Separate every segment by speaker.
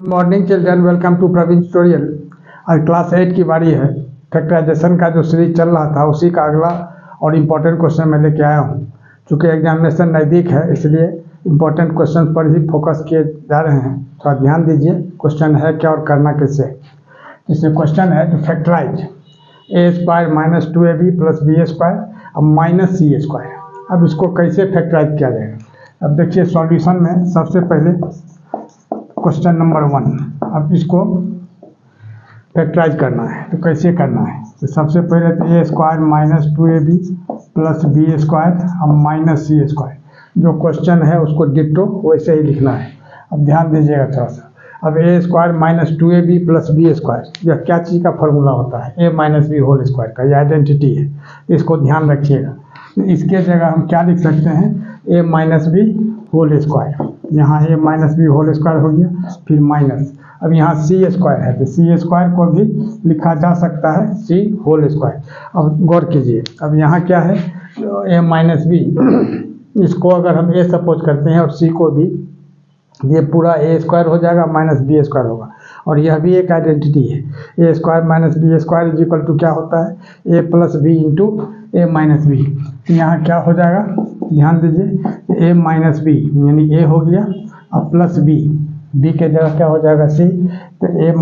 Speaker 1: Morning children, welcome to Praveen tutorial. आज class 8 की बारी है। फैक्टराइजेशन का जो सीरीज चल रहा था उसी का अगला और इम्पोर्टेंट क्वेश्चन मैं लेके आया हूँ। चूँकि एग्जामिनेशन नज़दीक है इसलिए इम्पोर्टेंट क्वेश्चन पर ही फोकस किए जा रहे हैं। थोड़ा ध्यान दीजिए क्वेश्चन है क्या और करना कैसे। इसमें क्वेश्चन है to factorise a² - 2ab + b² अब -c²। अब इसको कैसे फैक्टराइज किया जाएगा। अब देखिए सॉल्यूशन में सबसे पहले क्वेश्चन नंबर 1, अब इसको फैक्टराइज करना है तो कैसे करना है। तो सबसे पहले तो a² - 2ab + b² अब -c²। जो क्वेश्चन है उसको डिट्टो वैसे ही लिखना है। अब ध्यान दीजिएगा थोड़ा सा। अब a² - 2ab + b² यह क्या चीज़ का फॉर्मूला होता है, a - b² का, यह आइडेंटिटी है। इसको ध्यान रखिएगा। तो इसके जगह हम क्या लिख सकते हैं, a - b²। यहाँ a - b² हो गया, फिर माइनस। अब यहाँ c² है तो c² को भी लिखा जा सकता है c²। अब गौर कीजिए, अब यहाँ क्या है a - b, इसको अगर हम a सपोज करते हैं और c को भी, ये पूरा a² हो जाएगा -b² होगा। और यह भी एक आइडेंटिटी है। a² - b² = क्या होता है, a + b × a - b। यहाँ क्या हो जाएगा, ध्यान दीजिए, a - b यानी a हो गया और प्लस b के जगह क्या हो जाएगा c, तो a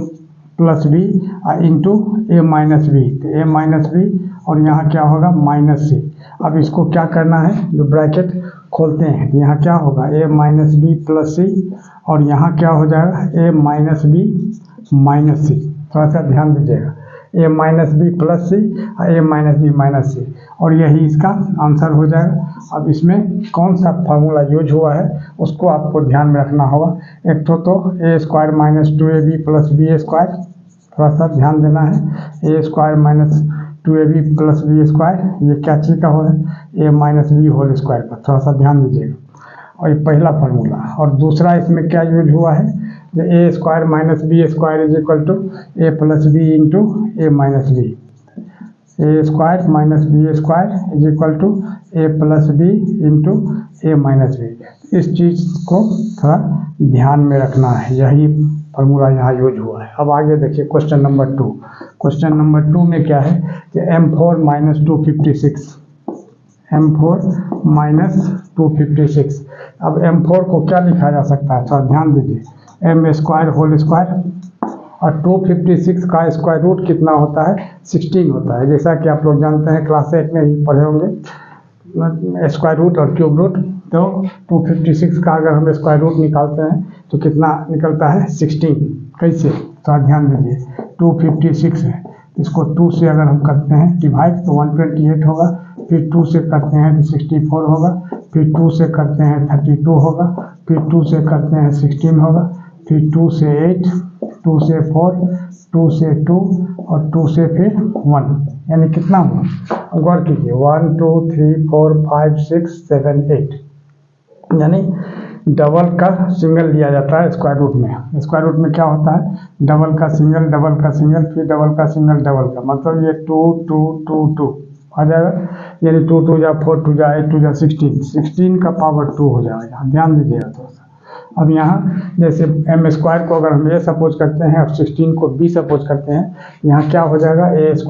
Speaker 1: + b × a - b, तो a - b और यहाँ क्या होगा -c। अब इसको क्या करना है, जो ब्रैकेट खोलते हैं तो यहाँ क्या होगा a - b + c और यहाँ क्या हो जाएगा a - b - c। थोड़ा सा ध्यान दीजिएगा, a - b + c और a - b - c, और यही इसका आंसर हो जाएगा। अब इसमें कौन सा फार्मूला यूज हुआ है उसको आपको ध्यान में रखना होगा। एक तो a² - 2ab + b², थोड़ा सा ध्यान देना है। a² - 2ab + b² ये क्या चीज़ का हो है, a - b² का, थोड़ा सा ध्यान दीजिएगा। और ये पहला फार्मूला। और दूसरा इसमें क्या यूज हुआ है, जो a² - b² = a + b × a - b, a² - b = a + b। इस चीज़ को थोड़ा ध्यान में रखना है, यही फार्मूला यहाँ यूज हुआ है। अब आगे देखिए क्वेश्चन नंबर 2। क्वेश्चन नंबर 2 में क्या है कि m4 - 256, m4 - 256। अब m4 को क्या लिखा जा सकता है, थोड़ा ध्यान दीजिए, m² और 256 का स्क्वायर रूट कितना होता है, 16 होता है। जैसा कि आप लोग जानते हैं क्लास 8 में ही पढ़े होंगे स्क्वायर रूट और क्यूब रूट। तो 256 का अगर हम स्क्वायर रूट निकालते हैं तो कितना निकलता है, 16। कैसे, थोड़ा ध्यान दीजिए, 256 है, इसको 2 से अगर हम करते हैं डिवाइड तो 128 होगा, फिर 2 से करते हैं तो 64 होगा, फिर 2 से करते हैं 32 होगा, फिर 2 से करते हैं 16 होगा, फिर 2 से 8, 2 से 4, 2 से 2 और 2 से फिर 1, यानी कितना हुआ, गौर कीजिए, 1 2 3 4 5 6 7 8, यानी डबल का सिंगल लिया जाता है स्क्वायर रूट में। स्क्वायर रूट में क्या होता है, डबल का सिंगल, डबल का सिंगल, फिर डबल का सिंगल, डबल का, मतलब ये 2 2 2 2 आ जाएगा। यानी 2 2 जा 4, 2 जा 8, 2 जा 16 का पावर 2 हो जाएगा। ध्यान दीजिएगा थोड़ा सा। अब यहाँ जैसे m² को अगर हम a सपोज करते हैं और 16 को b सपोज करते हैं, यहाँ क्या हो जाएगा, a² -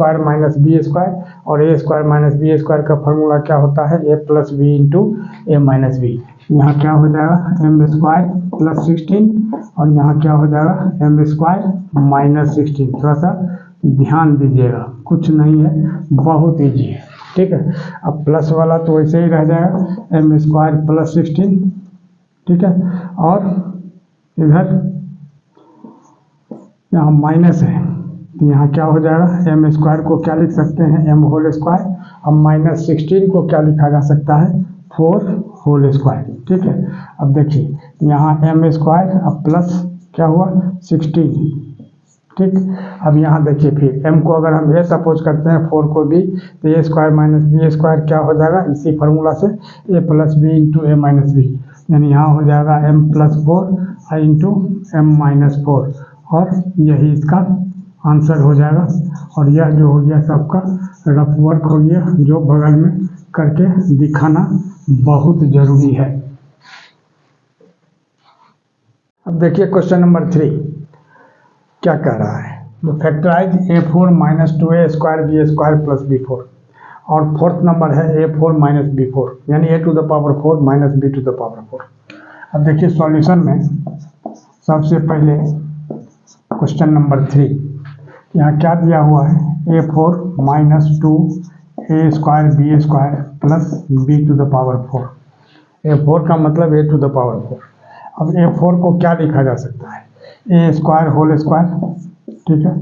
Speaker 1: b² और a² - b² का फॉर्मूला क्या होता है, a + b × a - b। यहाँ क्या हो जाएगा, m² + 16 और यहाँ क्या हो जाएगा, m² - 16। थोड़ा सा ध्यान दीजिएगा, कुछ नहीं है, बहुत ईजी है, ठीक है। अब प्लस वाला तो वैसे ही रह जाएगा, m² + 16, ठीक है। और इधर यहाँ माइनस है तो यहाँ क्या हो जाएगा, m² को क्या लिख सकते हैं, m²। अब -16 को क्या लिखा जा सकता है, 4², ठीक है। अब देखिए यहाँ m² अब प्लस क्या हुआ 16, ठीक। अब यहाँ देखिए फिर m को अगर हम a सपोज करते हैं, 4 को b, तो a² - b² क्या हो जाएगा, इसी फार्मूला से a + b × a - b, यानी यहाँ हो जाएगा m + 4 × m - 4, और यही इसका आंसर हो जाएगा। और यह जो हो गया सबका रफ वर्क हो गया, जो बगल में करके दिखाना बहुत ज़रूरी है। अब देखिए क्वेश्चन नंबर 3। क्या कह रहा है, तो factorise A4 minus 2A square B square plus B4, और फोर्थ नंबर है A4 माइनस B4 यानी A to the power 4 minus B to the power 4। अब देखिए सॉल्यूशन में सबसे पहले क्वेश्चन नंबर 3, यहाँ क्या दिया हुआ है, A4 minus 2A square B square plus B to the power 4। A4 का मतलब A टू द पावर 4। अब A4 को क्या लिखा जा सकता है, A स्क्वायर होल स्क्वायर, ठीक है,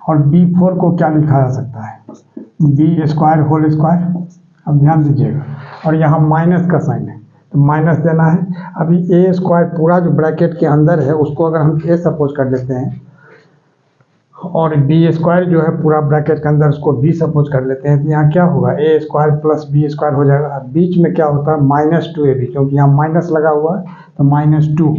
Speaker 1: और B4 को क्या लिखा जा सकता है, B स्क्वायर होल स्क्वायर। अब ध्यान दीजिएगा, और यहाँ माइनस का साइन है तो माइनस देना है। अभी A स्क्वायर पूरा जो ब्रैकेट के अंदर है उसको अगर हम A सपोज कर लेते हैं, और B स्क्वायर जो है पूरा ब्रैकेट के अंदर उसको B सपोज कर लेते हैं, तो यहाँ क्या होगा, A square plus B square हो जाएगा। अब बीच में क्या होता है, माइनस 2AB, क्योंकि यहाँ माइनस लगा हुआ है तो माइनस 2,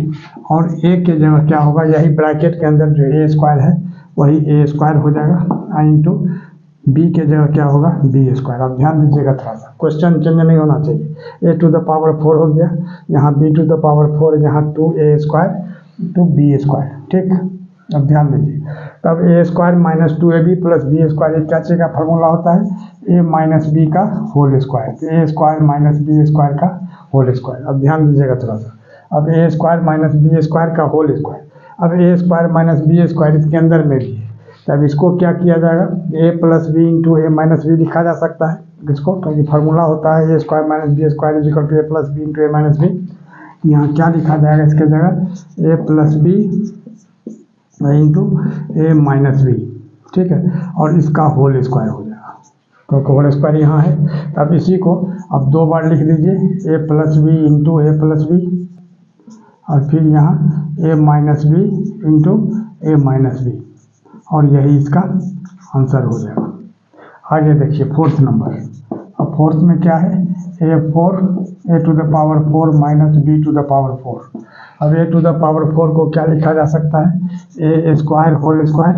Speaker 1: और A के जगह क्या होगा, यही ब्रैकेट के अंदर जो A स्क्वायर है वही A स्क्वायर हो जाएगा, इंटू B के जगह क्या होगा, B स्क्वायर। अब ध्यान दीजिएगा थोड़ा सा, क्वेश्चन चेंज नहीं होना चाहिए। A टू द पावर 4 हो गया, यहाँ B टू द पावर 4, यहाँ 2A square to B square, ठीक। अब ध्यान दीजिए, तब A square minus 2AB plus B square, ये क्या चीज़ का फॉर्मूला होता है, A माइनस B का होल स्क्वायर, तो A square minus B square का होल स्क्वायर। अब ध्यान दीजिएगा थोड़ा सा, अब A square minus B square का होल स्क्वायर, अब A square minus B square इसके अंदर में भी है, तब इसको क्या किया जाएगा, A plus B into A minus B लिखा जा सकता है इसको, क्योंकि फार्मूला होता है A square minus B square is equal to A plus B into A minus B। यहाँ क्या लिखा जाएगा इसके जगह, A plus B into A minus B, ठीक है, और इसका होल स्क्वायर हो जाएगा, क्योंकि होल स्क्वायर यहाँ है। तब इसी को अब दो बार लिख दीजिए, A plus B into A plus B, और फिर यहाँ A minus B into A minus B, और यही इसका आंसर हो जाएगा। आगे देखिए फोर्थ नंबर, अब फोर्थ में क्या है, A to the power 4 minus B to the power 4। अब A टू द पावर 4 को क्या लिखा जा सकता है, A स्क्वायर होल स्क्वायर,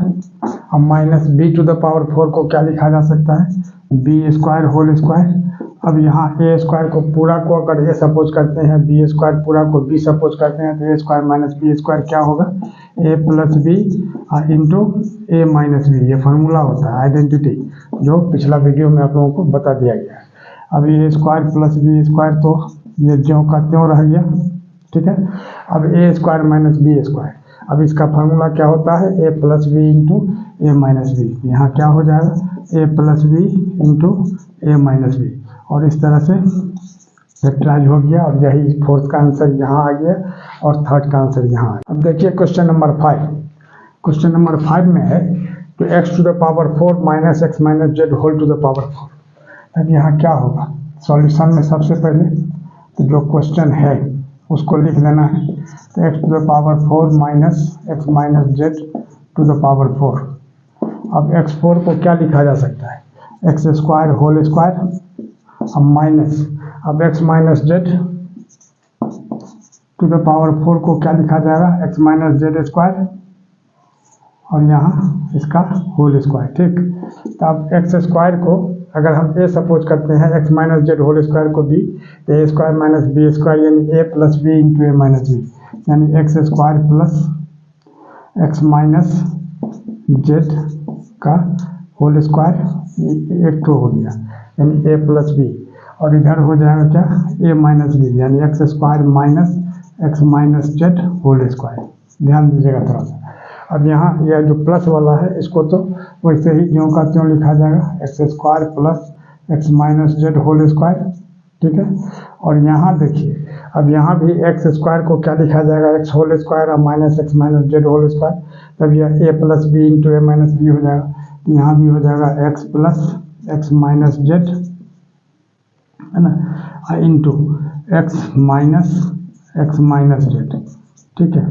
Speaker 1: अब minus B to the power 4 को क्या लिखा जा सकता है, B स्क्वायर होल स्क्वायर। अब यहाँ A स्क्वायर को पूरा को अगर A सपोज करते हैं, B स्क्वायर पूरा को B सपोज करते हैं, तो A square minus B square क्या होगा, A plus B into A minus B। ये फार्मूला होता है आइडेंटिटी, जो पिछला वीडियो में आप लोगों को बता दिया गया है। अब A square plus B square तो ये ज्यों का त्यों रह गया, ठीक है। अब A square minus B square, अब इसका फार्मूला क्या होता है, A plus B into A minus B। यहाँ क्या हो जाएगा, A plus B into A minus B, और इस तरह से फैक्टराइज हो गया, और यही फोर्थ का आंसर यहाँ आ गया और थर्ड का आंसर यहाँ आ गया। अब देखिए क्वेश्चन नंबर 5, क्वेश्चन नंबर 5 में है तो x to the power 4 minus x minus z whole to the power 4। अब यहाँ क्या होगा, सॉल्यूशन में सबसे पहले तो जो क्वेश्चन है उसको लिख देना है, तो x to the power 4 minus x minus z to the power 4। अब x4 को क्या लिखा जा सकता है, एक्स स्क्वायर होल स्क्वायर, अब माइनस, अब x minus z to the power 4 को क्या लिखा जाएगा, x माइनस जेड स्क्वायर, और यहाँ इसका होल स्क्वायर, ठीक। तो अब एक्स स्क्वायर को अगर हम A सपोज करते हैं, x minus z whole square को B, तो A square minus B square यानी A plus B into A minus B, यानी x square plus x minus z का होल स्क्वायर एक तो हो गया, यानी A प्लस B, और इधर हो जाएगा क्या, A माइनस B, यानी x square minus x minus z whole square. ध्यान दीजिएगा थोड़ा सा। अब यहाँ यह जो प्लस वाला है इसको तो वैसे ही ज्यों का त्यों लिखा जाएगा, x square plus x minus z whole square, ठीक है। और यहाँ देखिए, अब यहाँ भी एक्स स्क्वायर को क्या लिखा जाएगा, एक्स होल स्क्वायर और minus x minus z whole square, तब यह A plus B into A minus B हो जाएगा। यहाँ भी हो जाएगा x plus x minus z, है ना, इंटू एक्स माइनस जेड, ठीक है।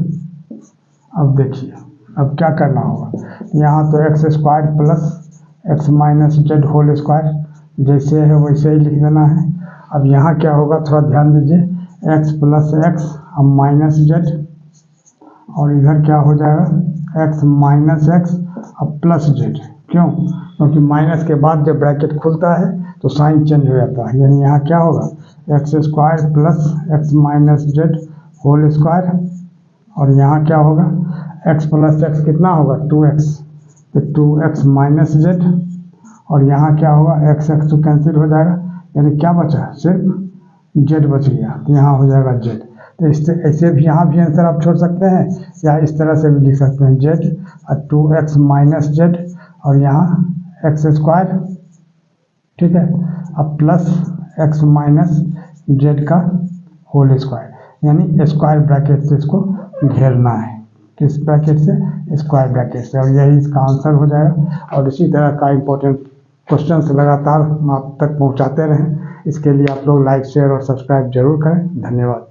Speaker 1: अब देखिए अब क्या करना होगा, यहाँ तो x square plus x minus z whole square जैसे है वैसे ही लिख देना है। अब यहाँ क्या होगा, थोड़ा ध्यान दीजिए, एक्स प्लस एक्स अब माइनस जेड, और इधर क्या हो जाएगा, एक्स माइनस एक्स अब प्लस जेड। क्यों, क्योंकि माइनस के बाद जब ब्रैकेट खुलता है तो साइन चेंज हो जाता है, यानी यहाँ क्या होगा, x square plus x minus z whole square, और यहाँ क्या होगा, x प्लस एक्स कितना होगा 2x, तो 2x माइनस जेड, और यहाँ क्या होगा x तो कैंसिल हो जाएगा, यानी क्या बचा सिर्फ z बच गया, तो यहाँ हो जाएगा z। तो इससे ऐसे भी यहाँ भी आंसर आप छोड़ सकते हैं, या इस तरह से भी लिख सकते हैं z और 2x माइनस जेड, और यहाँ एक्स स्क्वायर, ठीक है, अब प्लस x माइनस जेड का होल स्क्वायर, यानी स्क्वायर ब्रैकेट से इसको घेरना है, किस ब्रैकेट से, स्क्वायर ब्रैकेट से, और यही इसका आंसर हो जाएगा। और इसी तरह का इम्पोर्टेंट क्वेश्चन लगातार हम आप तक पहुंचाते रहें, इसके लिए आप लोग लाइक शेयर और सब्सक्राइब जरूर करें। धन्यवाद।